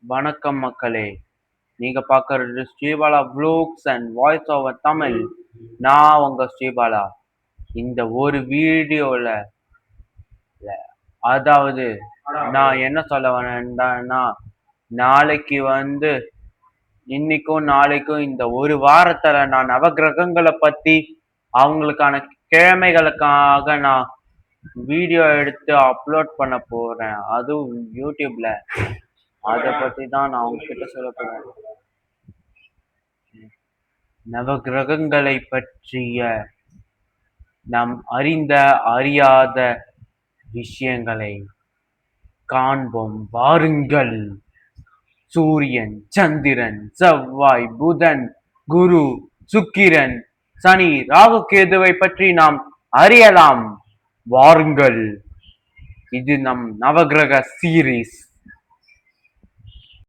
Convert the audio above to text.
வணக்கம் மக்களே! நீங்க பார்க்கறது Sribala vlogs and voice over Tamil. நான் உங்க ஸ்ரீபாலா. இந்த ஒரு வீடியோல அதாவது நான் என்ன சொல்ல வரேன்டான்னா, நாளைக்கு வந்து இன்னைக்கும் நாளைக்கும் இந்த ஒரு வாரத்துல நான் நவக்கிரகங்கள பத்தி, அவங்களுக்கான கிழமைகளுக்காக நான் வீடியோ எடுத்து அப்லோட் பண்ண போறேன். அதுவும் YouTubeல. அத பத்தி தான் நான் உங்ககிட்ட சொல்லப் போறேன். நவக்கிரகங்களை பற்றிய நாம் அறிந்த அறியாத விஷயங்களை காண்போம் வாருங்கள். சூரியன், சந்திரன், செவ்வாய், புதன், குரு, சுக்கிரன், சனி, ராகு, கேதுவை பற்றி நாம் அறியலாம் வாருங்கள். இது நம் நவக்கிரக சீரீஸ்.